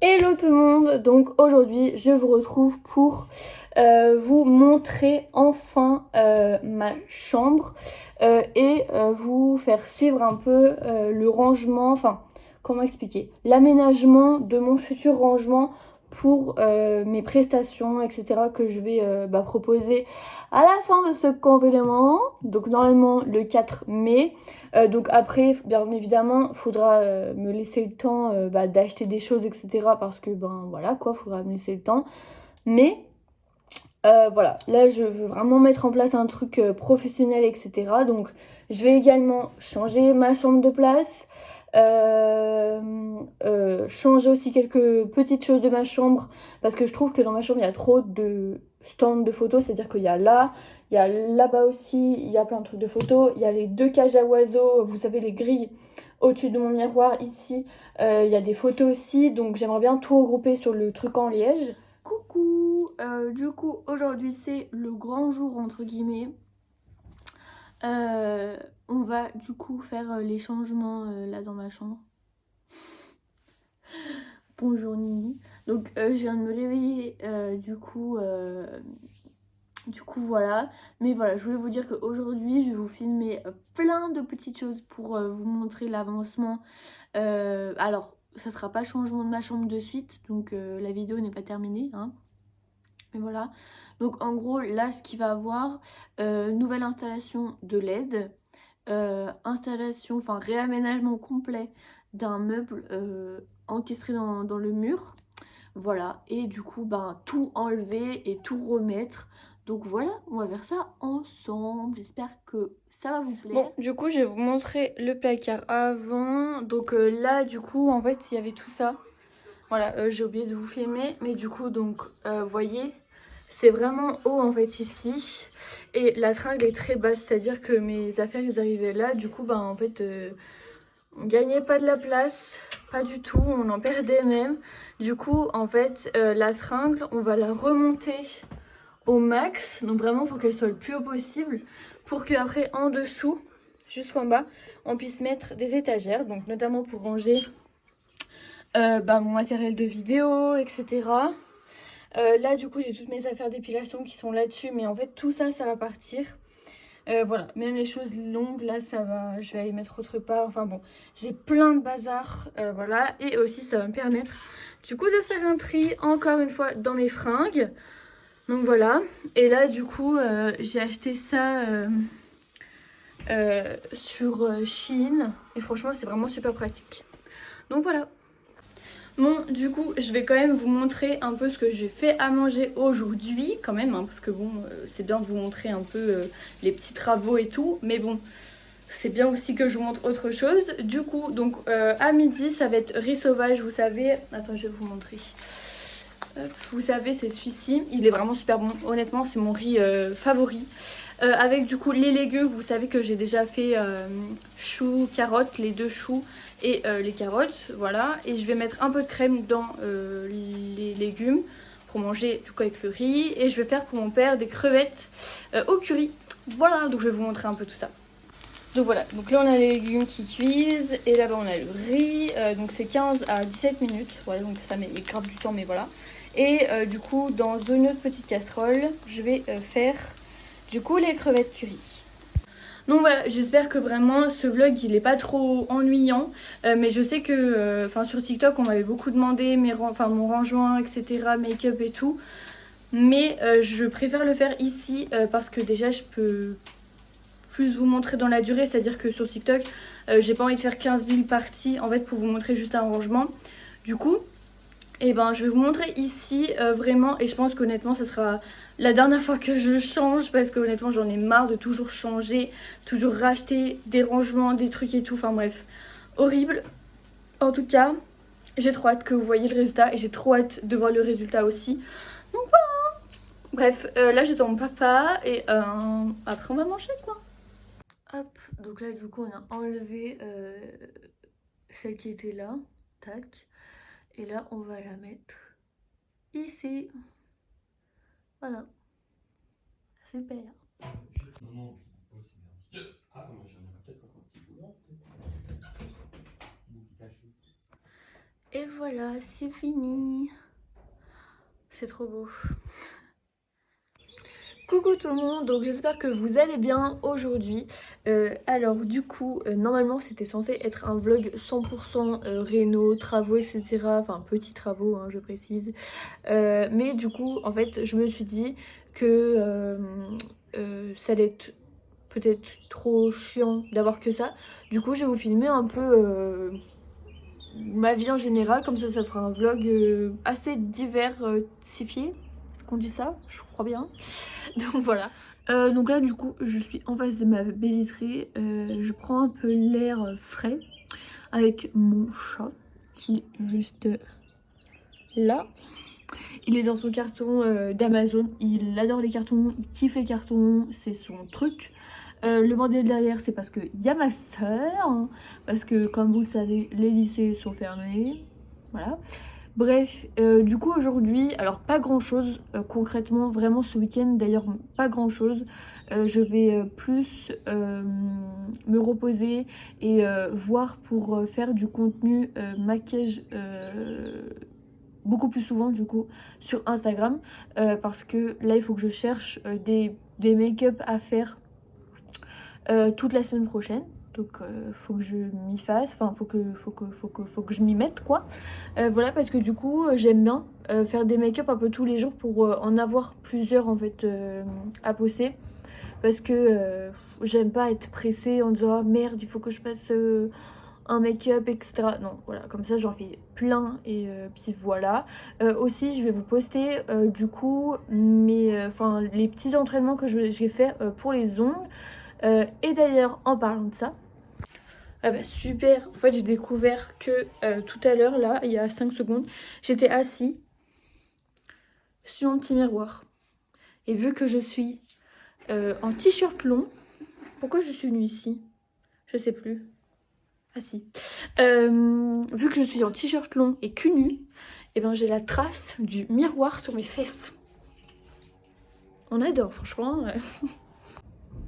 Hello tout le monde, donc aujourd'hui je vous retrouve pour vous montrer enfin ma chambre et vous faire suivre un peu le rangement, enfin comment expliquer, l'aménagement de mon futur rangement pour mes prestations etc que je vais proposer à la fin de ce confinement, donc normalement le 4 mai. Donc après, bien évidemment, faudra me laisser le temps d'acheter des choses, etc. Parce que ben voilà quoi, faudra me laisser le temps. Mais voilà, là je veux vraiment mettre en place un truc professionnel, etc. Donc je vais également changer ma chambre de place. Changer aussi quelques petites choses de ma chambre parce que je trouve que dans ma chambre il y a trop de stands de photos, c'est-à-dire qu'il y a là, il y a là-bas aussi, il y a plein de trucs de photos, il y a les deux cages à oiseaux, vous savez les grilles au-dessus de mon miroir ici, il y a des photos aussi, donc j'aimerais bien tout regrouper sur le truc en liège. Coucou, du coup aujourd'hui c'est le grand jour entre guillemets. On va du coup faire les changements là dans ma chambre. Bonjour Nini. Donc je viens de me réveiller du coup voilà. Mais voilà, je voulais vous dire qu'aujourd'hui je vais vous filmer plein de petites choses pour vous montrer l'avancement. Alors ça sera pas le changement de ma chambre de suite, donc la vidéo n'est pas terminée hein. Mais voilà, donc en gros là ce qu'il va avoir, nouvelle installation de LED, installation, enfin réaménagement complet d'un meuble encastré dans le mur. Voilà, et du coup ben tout enlever et tout remettre. Donc voilà, on va faire ça ensemble, j'espère que ça va vous plaire. Bon, du coup je vais vous montrer le placard avant. Donc là du coup en fait il y avait tout ça. Voilà, j'ai oublié de vous filmer, mais du coup donc vous voyez, c'est vraiment haut en fait ici et la tringle est très basse, c'est-à-dire que mes affaires ils arrivaient là, du coup bah en fait on gagnait pas de la place, pas du tout, on en perdait même. Du coup en fait la tringle on va la remonter au max, donc vraiment pour qu'elle soit le plus haut possible, pour qu'après en dessous jusqu'en bas on puisse mettre des étagères, donc notamment pour ranger mon matériel de vidéo, etc. Là du coup j'ai toutes mes affaires d'épilation qui sont là-dessus, mais en fait tout ça ça va partir. Voilà, même les choses longues là ça va, je vais aller mettre autre part. Enfin bon, j'ai plein de bazar, voilà. Et aussi ça va me permettre du coup de faire un tri encore une fois dans mes fringues. Donc voilà, et là du coup j'ai acheté ça sur Shein et franchement c'est vraiment super pratique. Donc voilà. Bon, du coup, je vais quand même vous montrer un peu ce que j'ai fait à manger aujourd'hui, quand même, hein, parce que bon, c'est bien de vous montrer un peu les petits travaux et tout, mais bon, c'est bien aussi que je vous montre autre chose. Du coup, donc à midi, ça va être riz sauvage, vous savez. Attends, je vais vous montrer. Hop, vous savez, c'est celui-ci, il est vraiment super bon. Honnêtement, c'est mon riz favori. Avec du coup les légumes, vous savez que j'ai déjà fait choux, carottes, les deux choux et les carottes, voilà. Et je vais mettre un peu de crème dans les légumes pour manger du coup avec le riz. Et je vais faire pour mon père des crevettes au curry. Voilà, donc je vais vous montrer un peu tout ça. Donc voilà, donc là on a les légumes qui cuisent et là-bas on a le riz, donc c'est 15 à 17 minutes, voilà, donc ça met grave du temps mais voilà. Et du coup dans une autre petite casserole, je vais faire du coup les crevettes curry. Donc voilà, j'espère que vraiment ce vlog il est pas trop ennuyant, mais je sais que sur TikTok on m'avait beaucoup demandé mon rangement, etc, make-up et tout, mais je préfère le faire ici parce que déjà je peux plus vous montrer dans la durée, c'est-à-dire que sur TikTok j'ai pas envie de faire 15 000 parties en fait pour vous montrer juste un rangement. Du coup je vais vous montrer ici vraiment, et je pense qu'honnêtement ça sera la dernière fois que je change parce que honnêtement j'en ai marre de toujours changer, toujours racheter des rangements, des trucs et tout, enfin bref, horrible. En tout cas j'ai trop hâte que vous voyez le résultat et j'ai trop hâte de voir le résultat aussi. Donc voilà. Bref, là j'attends mon papa et après on va manger quoi. Hop, donc là du coup on a enlevé celle qui était là, tac, et là on va la mettre ici. Voilà, super. Non, non, je trouve pas aussi bien. Ah, moi j'en aurais peut-être encore un petit bout. Non, peut-être. Un petit bout qui caché. Et voilà, c'est fini. C'est trop beau. Coucou tout le monde, donc j'espère que vous allez bien aujourd'hui. Alors du coup, normalement c'était censé être un vlog 100% réno, travaux, etc. Enfin petits travaux, hein, je précise. Mais du coup, en fait, je me suis dit que ça allait être peut-être trop chiant d'avoir que ça. Du coup, je vais vous filmer un peu ma vie en général, comme ça fera un vlog assez diversifié. Est-ce qu'on dit ça? Je crois bien. Donc voilà. Donc là du coup je suis en face de ma baie vitrée, je prends un peu l'air frais avec mon chat qui est juste là. Il est dans son carton d'Amazon, il adore les cartons, il kiffe les cartons, c'est son truc. Le bordel derrière c'est parce qu'il y a ma soeur, hein, parce que comme vous le savez les lycées sont fermés, voilà. Bref, du coup aujourd'hui, alors pas grand chose concrètement, vraiment ce week-end d'ailleurs pas grand chose. Je vais plus me reposer et voir pour faire du contenu maquillage beaucoup plus souvent du coup sur Instagram parce que là il faut que je cherche des make-up à faire toute la semaine prochaine. Donc faut que je m'y fasse, enfin faut que je m'y mette quoi. Voilà parce que du coup j'aime bien faire des make-up un peu tous les jours pour en avoir plusieurs en fait à poster. Parce que j'aime pas être pressée en disant oh, merde il faut que je fasse un make-up etc. Non voilà comme ça j'en fais plein et puis voilà. Aussi je vais vous poster du coup les petits entraînements que j'ai fait pour les ongles. Et d'ailleurs en parlant de ça, ah bah super, en fait j'ai découvert que tout à l'heure là, il y a 5 secondes, j'étais assis sur un petit miroir. Et vu que je suis en t-shirt long, pourquoi je suis venue ici? Je sais plus. Ah si. Vu que je suis en t-shirt long et cul nu, et ben j'ai la trace du miroir sur mes fesses. On adore franchement.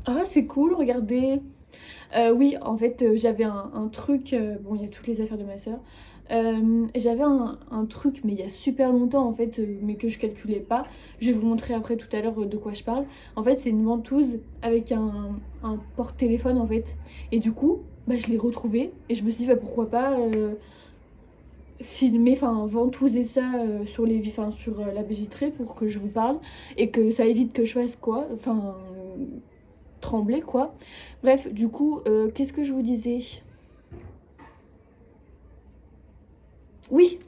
Ah c'est cool, regardez. Oui, en fait, j'avais un truc. Bon, il y a toutes les affaires de ma soeur. J'avais un truc, mais il y a super longtemps en fait, mais que je calculais pas. Je vais vous montrer après tout à l'heure de quoi je parle. En fait, c'est une ventouse avec un porte-téléphone en fait. Et du coup, bah, je l'ai retrouvé et je me suis dit, bah, pourquoi pas filmer, enfin ventouser ça sur la baie vitrée pour que je vous parle et que ça évite que je fasse quoi. Enfin trembler quoi. Bref, du coup, qu'est-ce que je vous disais? Oui.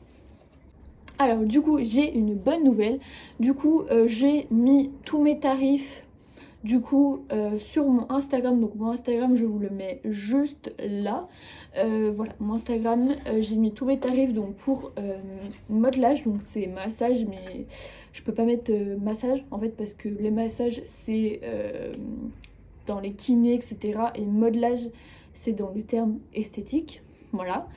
Alors du coup, j'ai une bonne nouvelle. Du coup, j'ai mis tous mes tarifs du coup sur mon Instagram. Donc mon Instagram, je vous le mets juste là. Voilà, mon Instagram, j'ai mis tous mes tarifs donc pour modelage, donc c'est massage, mais je peux pas mettre massage en fait parce que les massages c'est dans les kinés, etc. Et modelage, c'est dans le terme esthétique. Voilà.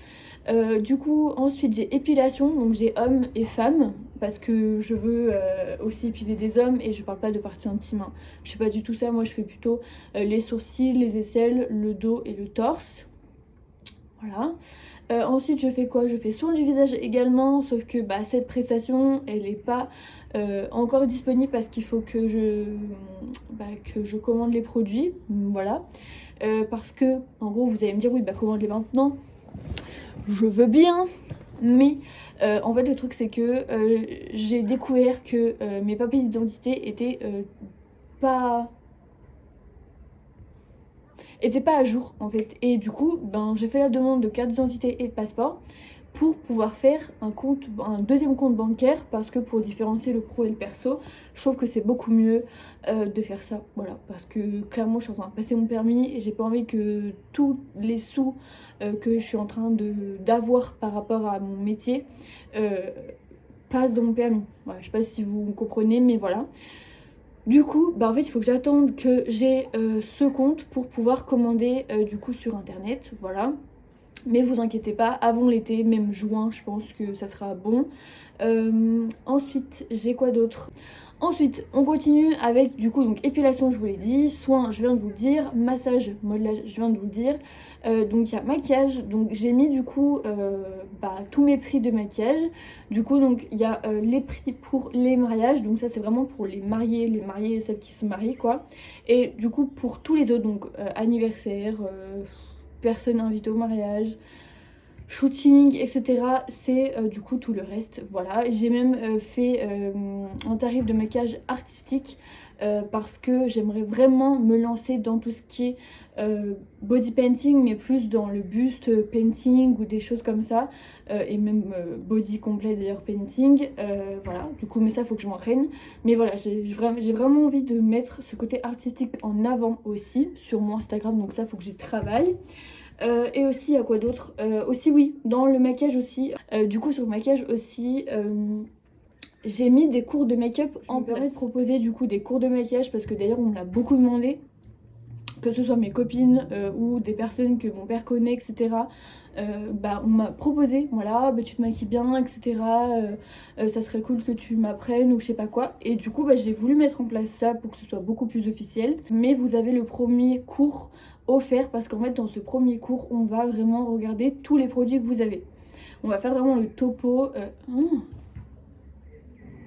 Du coup, ensuite j'ai épilation, donc j'ai hommes et femmes, parce que je veux aussi épiler des hommes et je parle pas de partie intime. Hein. Je fais pas du tout ça, moi je fais plutôt les sourcils, les aisselles, le dos et le torse. Voilà. Ensuite je fais quoi? Je fais soin du visage également, sauf que bah, cette prestation elle est pas encore disponible parce qu'il faut que je commande les produits, voilà. Parce que en gros vous allez me dire oui bah commande-les maintenant, je veux bien, mais en fait le truc c'est que j'ai découvert que mes papiers d'identité étaient pas à jour en fait, et du coup ben j'ai fait la demande de carte d'identité et de passeport pour pouvoir faire un deuxième compte bancaire, parce que pour différencier le pro et le perso, je trouve que c'est beaucoup mieux de faire ça, voilà, parce que clairement je suis en train de passer mon permis et j'ai pas envie que tous les sous que je suis en train d'avoir par rapport à mon métier passent dans mon permis. Voilà, je sais pas si vous comprenez, mais voilà. Du coup, bah en fait, il faut que j'attende que j'ai ce compte pour pouvoir commander du coup sur internet, voilà. Mais vous inquiétez pas, avant l'été, même juin, je pense que ça sera bon. Ensuite, j'ai quoi d'autre? Ensuite, on continue avec du coup donc épilation, je vous l'ai dit, soins, je viens de vous le dire, massage, modelage, je viens de vous le dire. Donc il y a maquillage, donc j'ai mis du coup tous mes prix de maquillage. Du coup donc il y a les prix pour les mariages, donc ça c'est vraiment pour les mariés et celles qui se marient quoi. Et du coup pour tous les autres, donc anniversaire, personnes invitées au mariage, shooting, etc. C'est du coup tout le reste. Voilà, j'ai même fait un tarif de maquillage artistique parce que j'aimerais vraiment me lancer dans tout ce qui est body painting, mais plus dans le buste painting ou des choses comme ça, et même body complet d'ailleurs painting. Voilà, du coup, mais ça faut que je m'entraîne. Mais voilà, j'ai vraiment envie de mettre ce côté artistique en avant aussi sur mon Instagram, donc ça faut que j'y travaille. Et aussi, il y a quoi d'autre? Aussi, oui, dans le maquillage aussi. Du coup, sur le maquillage aussi, j'ai mis des cours de make-up en place. Je me permets de proposer du coup des cours de maquillage parce que d'ailleurs, on me l'a beaucoup demandé. Que ce soit mes copines ou des personnes que mon père connaît, etc. On m'a proposé, voilà, tu te maquilles bien, etc. Ça serait cool que tu m'apprennes ou je sais pas quoi. Et du coup, j'ai voulu mettre en place ça pour que ce soit beaucoup plus officiel. Mais vous avez le premier cours offert parce qu'en fait, dans ce premier cours, on va vraiment regarder tous les produits que vous avez. On va faire vraiment le topo.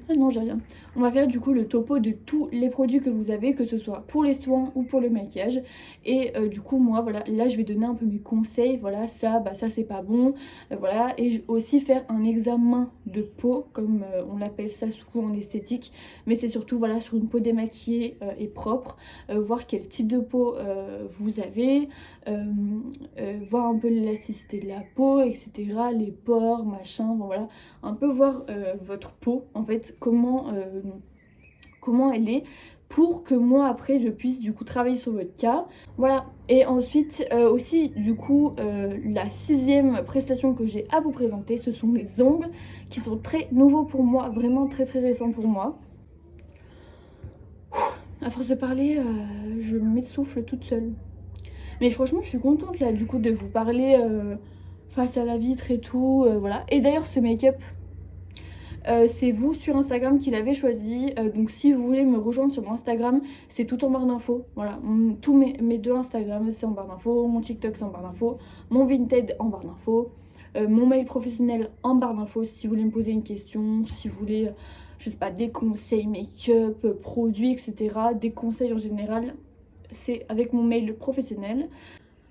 Ah non, j'ai rien. On va faire du coup le topo de tous les produits que vous avez, que ce soit pour les soins ou pour le maquillage. Et du coup, moi, voilà, là, je vais donner un peu mes conseils. Voilà, ça, ça, c'est pas bon. Voilà, et aussi faire un examen de peau, comme on l'appelle ça souvent en esthétique. Mais c'est surtout, voilà, sur une peau démaquillée et propre. Voir quel type de peau vous avez. Voir un peu l'élasticité de la peau, etc. Les pores, machin, bon voilà. Un peu voir votre peau, en fait, comment elle est, pour que moi après je puisse du coup travailler sur votre cas. Voilà, et ensuite aussi du coup la 6e prestation que j'ai à vous présenter, ce sont les ongles qui sont très nouveaux pour moi, vraiment très très récents pour moi. À force de parler, je m'essouffle toute seule. Mais franchement je suis contente là du coup de vous parler face à la vitre et tout, voilà. Et d'ailleurs ce make-up, c'est vous sur Instagram qui l'avez choisi, donc si vous voulez me rejoindre sur mon Instagram, c'est tout en barre d'infos. Voilà, tous mes deux Instagram c'est en barre d'infos, mon TikTok c'est en barre d'infos, mon Vinted en barre d'infos, mon mail professionnel en barre d'infos si vous voulez me poser une question, si vous voulez, je sais pas, des conseils make-up, produits, etc. Des conseils en général, c'est avec mon mail professionnel.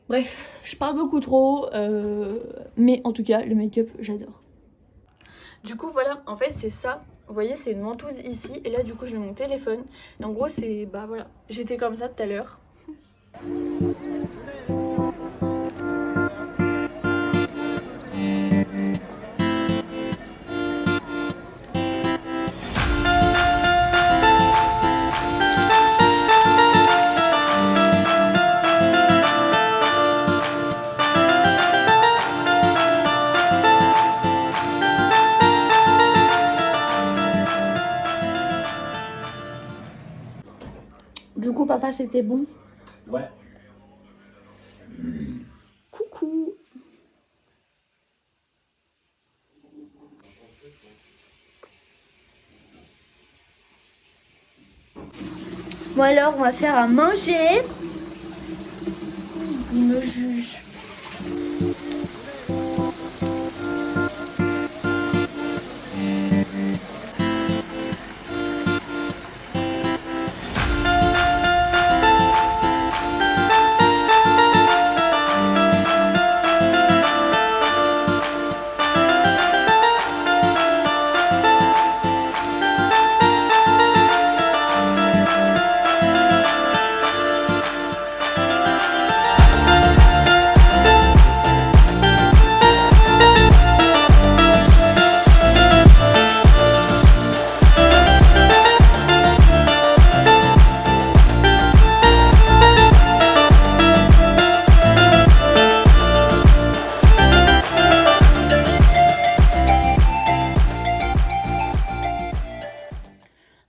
Bref, je parle beaucoup trop, mais en tout cas, le make-up, j'adore. Du coup voilà, en fait c'est ça, vous voyez c'est une ventouse ici et là du coup je mets mon téléphone et en gros c'est, voilà, j'étais comme ça tout à l'heure. Du coup papa c'était bon? Ouais. Coucou. Bon alors on va faire à manger. Il me juge.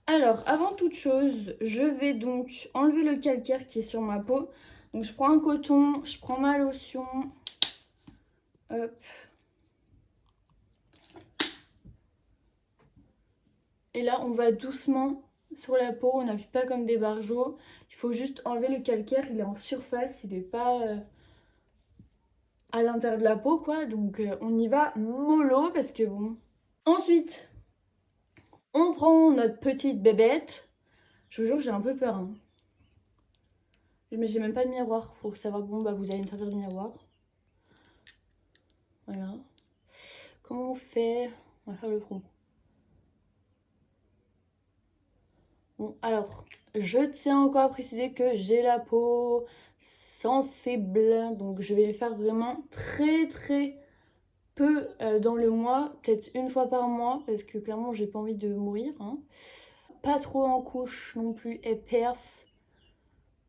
Alors, avant toute chose, je vais donc enlever le calcaire qui est sur ma peau. Donc, je prends un coton, je prends ma lotion. Hop. Et là, on va doucement sur la peau, on n'appuie pas comme des barjots. Il faut juste enlever le calcaire, il est en surface, il n'est pas à l'intérieur de la peau, quoi. Donc on y va mollo parce que bon. Ensuite, on prend notre petite bébête. Je vous jure, j'ai un peu peur. Hein. Mais j'ai même pas de miroir pour savoir. Bon, bah vous allez me servir de miroir. Voilà. Comment on fait? On va faire le front. Bon, alors, je tiens encore à préciser que j'ai la peau sensible. Donc, je vais le faire vraiment très peu dans le mois. Peut-être une fois par mois. Parce que clairement, j'ai pas envie de mourir. Hein. Pas trop en couche non plus épaisse.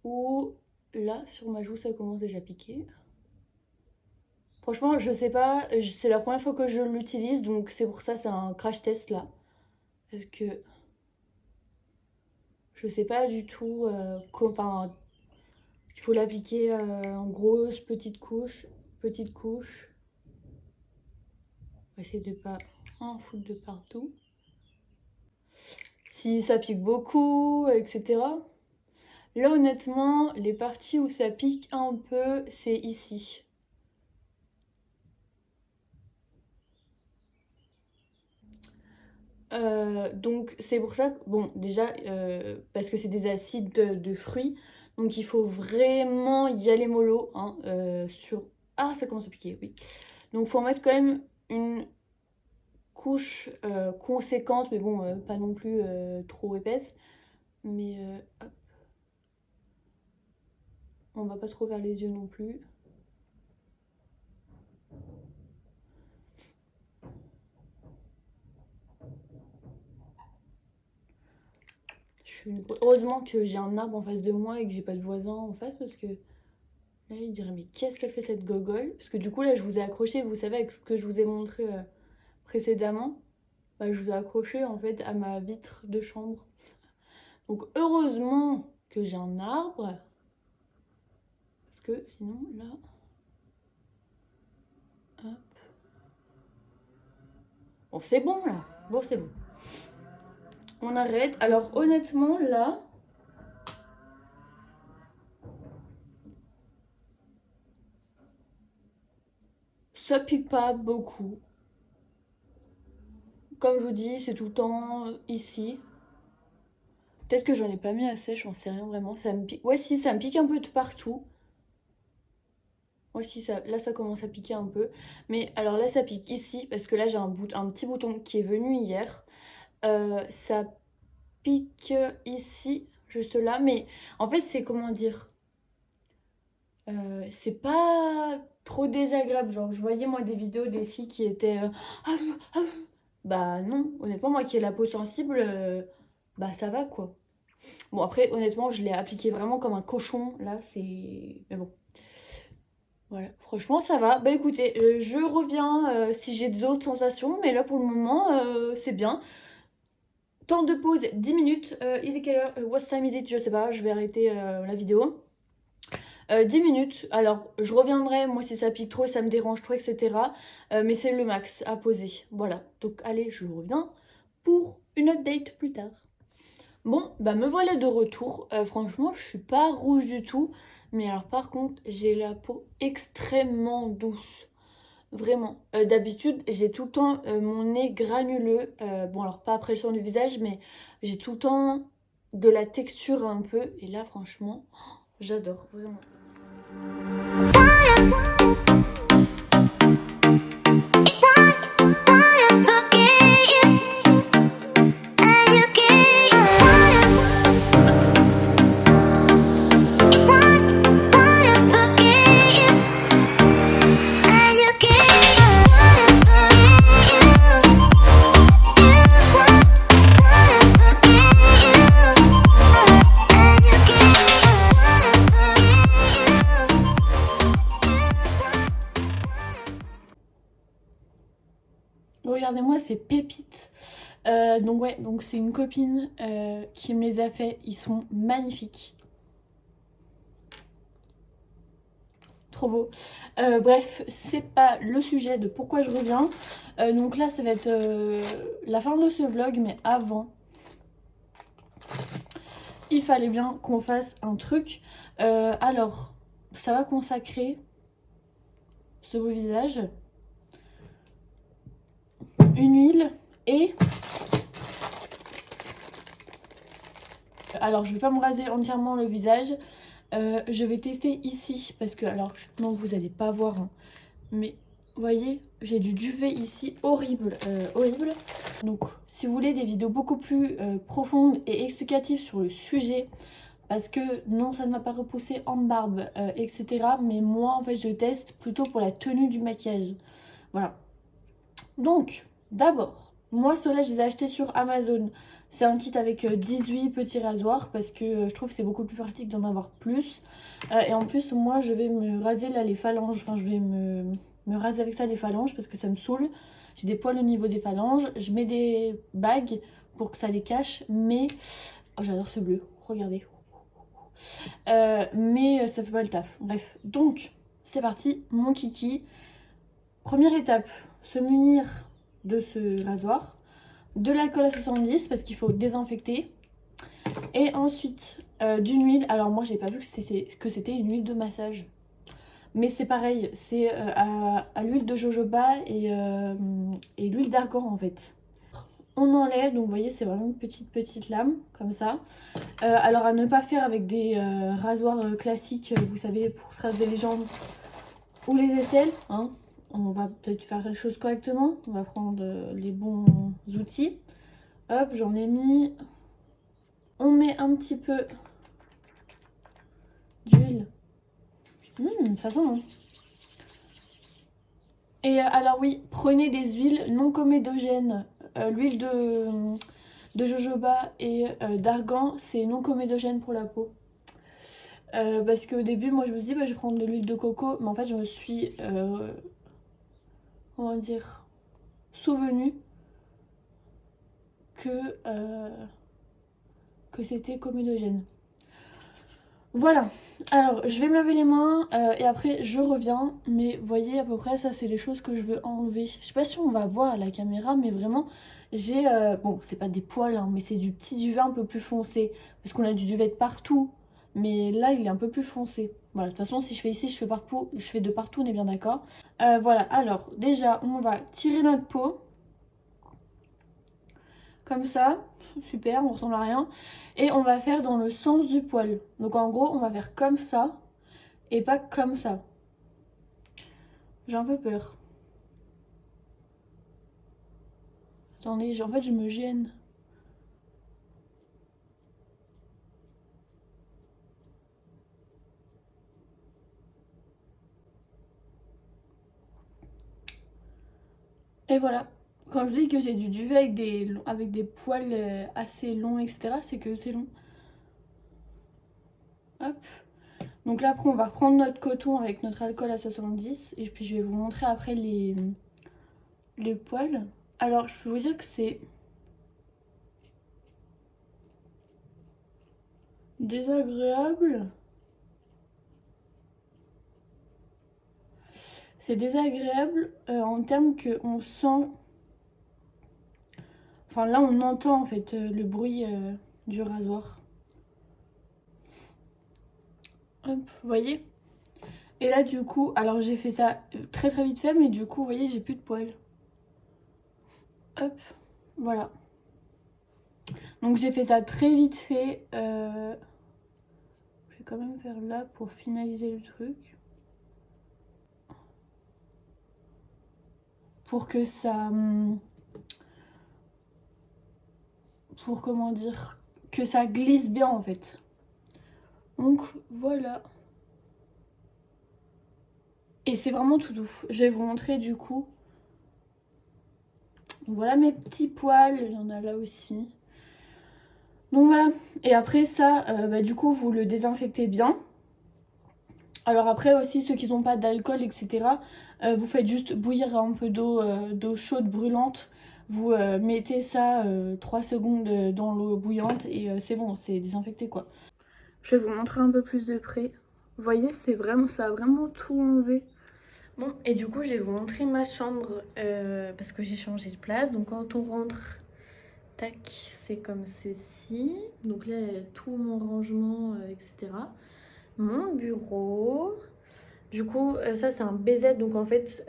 Ou là, sur ma joue, ça commence déjà à piquer. Franchement, je sais pas. C'est la première fois que je l'utilise. Donc, c'est pour ça, c'est un crash test là. Parce que je sais pas du tout enfin, il faut l'appliquer en grosse petite couche. On va essayer de pas en foutre de partout. Si ça pique beaucoup, etc. Là honnêtement, les parties où ça pique un peu, c'est ici. Donc c'est pour ça que, bon déjà, parce que c'est des acides de fruits, donc il faut vraiment y aller mollo, hein, sur... Ah, ça commence à piquer, oui. Donc il faut en mettre quand même une couche conséquente, mais bon, pas non plus trop épaisse. Mais hop. On va pas trop vers les yeux non plus. Heureusement que j'ai un arbre en face de moi et que j'ai pas de voisin en face, parce que là il dirait mais qu'est-ce qu'elle fait cette gogole? Parce que du coup là je vous ai accroché, vous savez, avec ce que je vous ai montré précédemment, bah, je vous ai accroché en fait à ma vitre de chambre. Donc heureusement que j'ai un arbre, parce que sinon là, hop. Bon c'est bon là, bon c'est bon. On arrête. Alors honnêtement là, ça pique pas beaucoup. Comme je vous dis, c'est tout le temps ici. Peut-être que j'en ai pas mis assez, j'en sais rien vraiment. Ça me pique. Ouais, si, ça me pique un peu de partout. Ouais, si, ça... là, ça commence à piquer un peu. Mais alors là, ça pique ici, parce que là, j'ai un petit bouton qui est venu hier. Ça pique ici, juste là. Mais en fait, c'est comment dire, c'est pas trop désagréable. Genre, je voyais moi des vidéos des filles qui étaient... Bah non, honnêtement, moi qui ai la peau sensible, bah ça va quoi. Bon après, honnêtement, je l'ai appliqué vraiment comme un cochon, là, c'est... Mais bon. Voilà, franchement ça va. Bah écoutez, je reviens si j'ai d'autres sensations, mais là pour le moment, c'est bien. Temps de pause, 10 minutes. Il est quelle heure? What time is it? Je sais pas, je vais arrêter la vidéo. 10 minutes, alors je reviendrai moi si ça pique trop, ça me dérange trop, etc. Mais c'est le max à poser, voilà. Donc allez, je reviens pour une update plus tard. Bon, bah me voilà de retour. Franchement, je suis pas rouge du tout. Mais alors par contre, j'ai la peau extrêmement douce. Vraiment. D'habitude, j'ai tout le temps mon nez granuleux. Bon, alors pas après le soin du visage, mais j'ai tout le temps de la texture un peu. Et là, franchement, j'adore, vraiment. Regardez-moi ces pépites. Donc ouais, donc c'est une copine qui me les a fait. Ils sont magnifiques. trop beau. Bref, c'est pas le sujet de pourquoi je reviens. Donc là, ça va être la fin de ce vlog, mais avant, il fallait bien qu'on fasse un truc. Alors, ça va consacrer ce beau visage. Une huile et... Alors, je vais pas me raser entièrement le visage. Je vais tester ici parce que, alors, non, vous allez pas voir, hein, mais vous voyez, j'ai du duvet ici, horrible, horrible. Donc, si vous voulez des vidéos beaucoup plus profondes et explicatives sur le sujet, parce que non, ça ne m'a pas repoussé en barbe, etc. Mais moi, en fait, je teste plutôt pour la tenue du maquillage. Voilà. Donc, d'abord, moi, ceux-là, je les ai achetés sur Amazon. C'est un kit avec 18 petits rasoirs parce que je trouve que c'est beaucoup plus pratique d'en avoir plus. Et en plus, moi, je vais me raser là les phalanges. Enfin, je vais me raser avec ça les phalanges parce que ça me saoule. J'ai des poils au niveau des phalanges. Je mets des bagues pour que ça les cache. Mais, oh, j'adore ce bleu. Regardez. Mais ça fait pas le taf. Bref, donc, c'est parti. Mon kiki. Première étape, se munir de ce rasoir, de l'alcool à 70 parce qu'il faut désinfecter, et ensuite d'une huile. Alors moi j'ai pas vu que c'était une huile de massage, mais c'est pareil, c'est à l'huile de jojoba et l'huile d'argan en fait. On enlève, donc vous voyez c'est vraiment une petite lame comme ça. Alors à ne pas faire avec des rasoirs classiques, vous savez, pour se raser les jambes ou les aisselles, hein. On va peut-être faire les choses correctement. On va prendre les bons outils. Hop, j'en ai mis. On met un petit peu d'huile. Ça sent, hein. Et alors oui, prenez des huiles non comédogènes. L'huile de jojoba et d'argan, c'est non comédogène pour la peau. Parce qu'au début, moi je me suis dit, bah, je vais prendre de l'huile de coco. Mais en fait, je me suis, comment dire, souvenu que c'était comédogène. Voilà, alors je vais me laver les mains et après je reviens. Mais vous voyez à peu près, ça c'est les choses que je veux enlever. Je sais pas si on va voir à la caméra, mais vraiment j'ai, bon c'est pas des poils, hein, mais c'est du petit duvet un peu plus foncé. Parce qu'on a du duvet de partout, mais là il est un peu plus foncé. Voilà, de toute façon si je fais ici, je fais de partout, on est bien d'accord. Voilà, alors déjà on va tirer notre peau. Comme ça, super, on ressemble à rien. Et on va faire dans le sens du poil. Donc en gros, on va faire comme ça et pas comme ça. J'ai un peu peur. Attendez, en fait, je me gêne. Et voilà. Quand je dis que j'ai du duvet avec des poils assez longs, etc., c'est que c'est long. Hop. Donc là, après, on va reprendre notre coton avec notre alcool à 70. Et puis, je vais vous montrer après les poils. Alors, je peux vous dire que c'est désagréable. C'est désagréable en termes qu'on sent... Enfin là on entend en fait le bruit du rasoir. Hop, vous voyez? Et là du coup, alors j'ai fait ça très vite fait, mais du coup vous voyez j'ai plus de poils. Hop, voilà. Donc j'ai fait ça très vite fait. Je vais quand même faire là pour finaliser le truc. Pour que ça... Pour comment dire... Que ça glisse bien en fait. Donc voilà. Et c'est vraiment tout doux. Je vais vous montrer du coup. Donc voilà mes petits poils. Il y en a là aussi. Donc voilà. Et après ça, bah, du coup vous le désinfectez bien. Alors après aussi ceux qui n'ont pas d'alcool etc. Vous faites juste bouillir un peu d'eau chaude brûlante. Vous mettez ça 3 secondes dans l'eau bouillante et c'est bon, c'est désinfecté quoi. Je vais vous montrer un peu plus de près. Vous voyez, c'est vraiment, ça a vraiment tout enlevé. Bon, et du coup, je vais vous montrer ma chambre parce que j'ai changé de place. Donc, quand on rentre, tac, c'est comme ceci. Donc là, il y a tout mon rangement, etc. Mon bureau. Du coup, ça, c'est un BZ. Donc, en fait,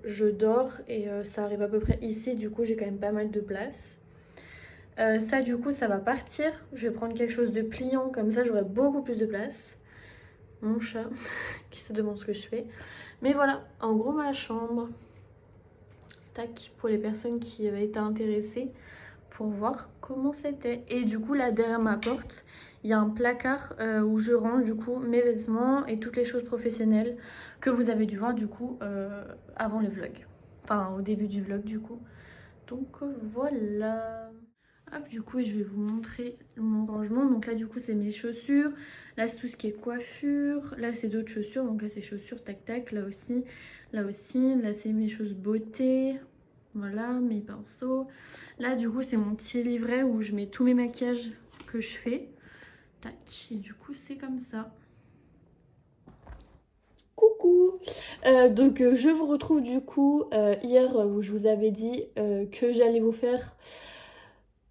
je dors et ça arrive à peu près ici. Du coup, j'ai quand même pas mal de place. Ça, du coup, ça va partir. Je vais prendre quelque chose de pliant. Comme ça, j'aurai beaucoup plus de place. Mon chat qui se demande ce que je fais. Mais voilà, en gros ma chambre. Tac, pour les personnes qui avaient été intéressées pour voir comment c'était. Et du coup là derrière ma porte, il y a un placard où je range du coup mes vêtements et toutes les choses professionnelles que vous avez dû voir du coup avant le vlog. Enfin au début du vlog du coup. Donc voilà. Hop, du coup, je vais vous montrer mon rangement. Donc là, du coup, c'est mes chaussures. Là, c'est tout ce qui est coiffure. Là, c'est d'autres chaussures. Donc là, c'est chaussures, tac, tac. Là aussi. Là aussi. Là, c'est mes choses beauté. Voilà, mes pinceaux. Là, du coup, c'est mon petit livret où je mets tous mes maquillages que je fais. Tac. Et du coup, c'est comme ça. Coucou donc je vous retrouve du coup hier où je vous avais dit que j'allais vous faire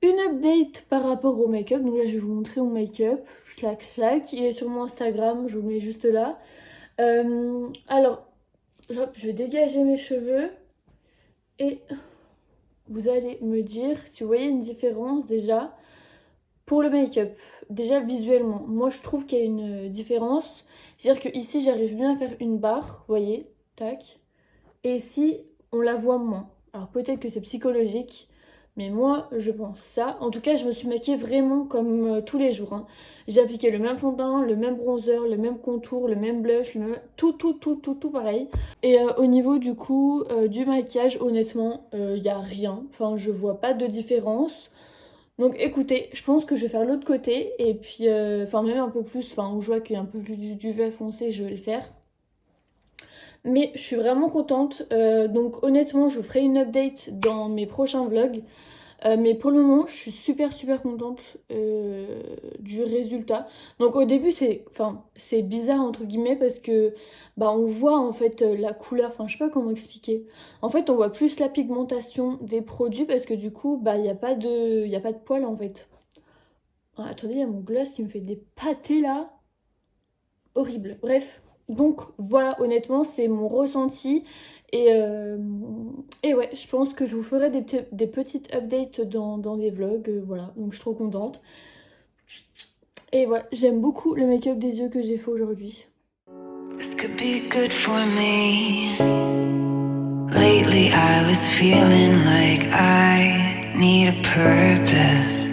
une update par rapport au make-up. Donc là je vais vous montrer mon make-up. Schlac schlac. Il est sur mon Instagram, je vous le mets juste là. Alors, hop, je vais dégager mes cheveux. Et vous allez me dire si vous voyez une différence déjà pour le make-up. Déjà visuellement, moi je trouve qu'il y a une différence. C'est-à-dire que ici j'arrive bien à faire une barre, vous voyez, tac. Et ici on la voit moins. Alors peut-être que c'est psychologique. Mais moi, je pense ça. En tout cas, je me suis maquillée vraiment comme tous les jours. Hein. J'ai appliqué le même fond de teint, le même bronzer, le même contour, le même blush, le même... tout pareil. Et au niveau du coup du maquillage, honnêtement, il n'y a rien. Enfin, je vois pas de différence. Donc écoutez, je pense que je vais faire l'autre côté. Et puis, enfin même un peu plus, enfin où je vois qu'il y a un peu plus du vert foncé, je vais le faire. Mais je suis vraiment contente. Donc honnêtement, je vous ferai une update dans mes prochains vlogs. Mais pour le moment, je suis super contente du résultat. Donc au début, c'est bizarre entre guillemets parce que bah on voit en fait la couleur, enfin je sais pas comment expliquer. En fait, on voit plus la pigmentation des produits parce que du coup, bah il y a pas de poils en fait. Ah, attendez, il y a mon gloss qui me fait des pâtés là. Horrible. Bref, donc voilà, honnêtement, c'est mon ressenti. Et ouais, je pense que je vous ferai des petites updates dans des vlogs. Voilà, donc je suis trop contente. Et voilà, j'aime beaucoup le make-up des yeux que j'ai fait aujourd'hui. This could be good for me. Lately I was feeling like I need a purpose.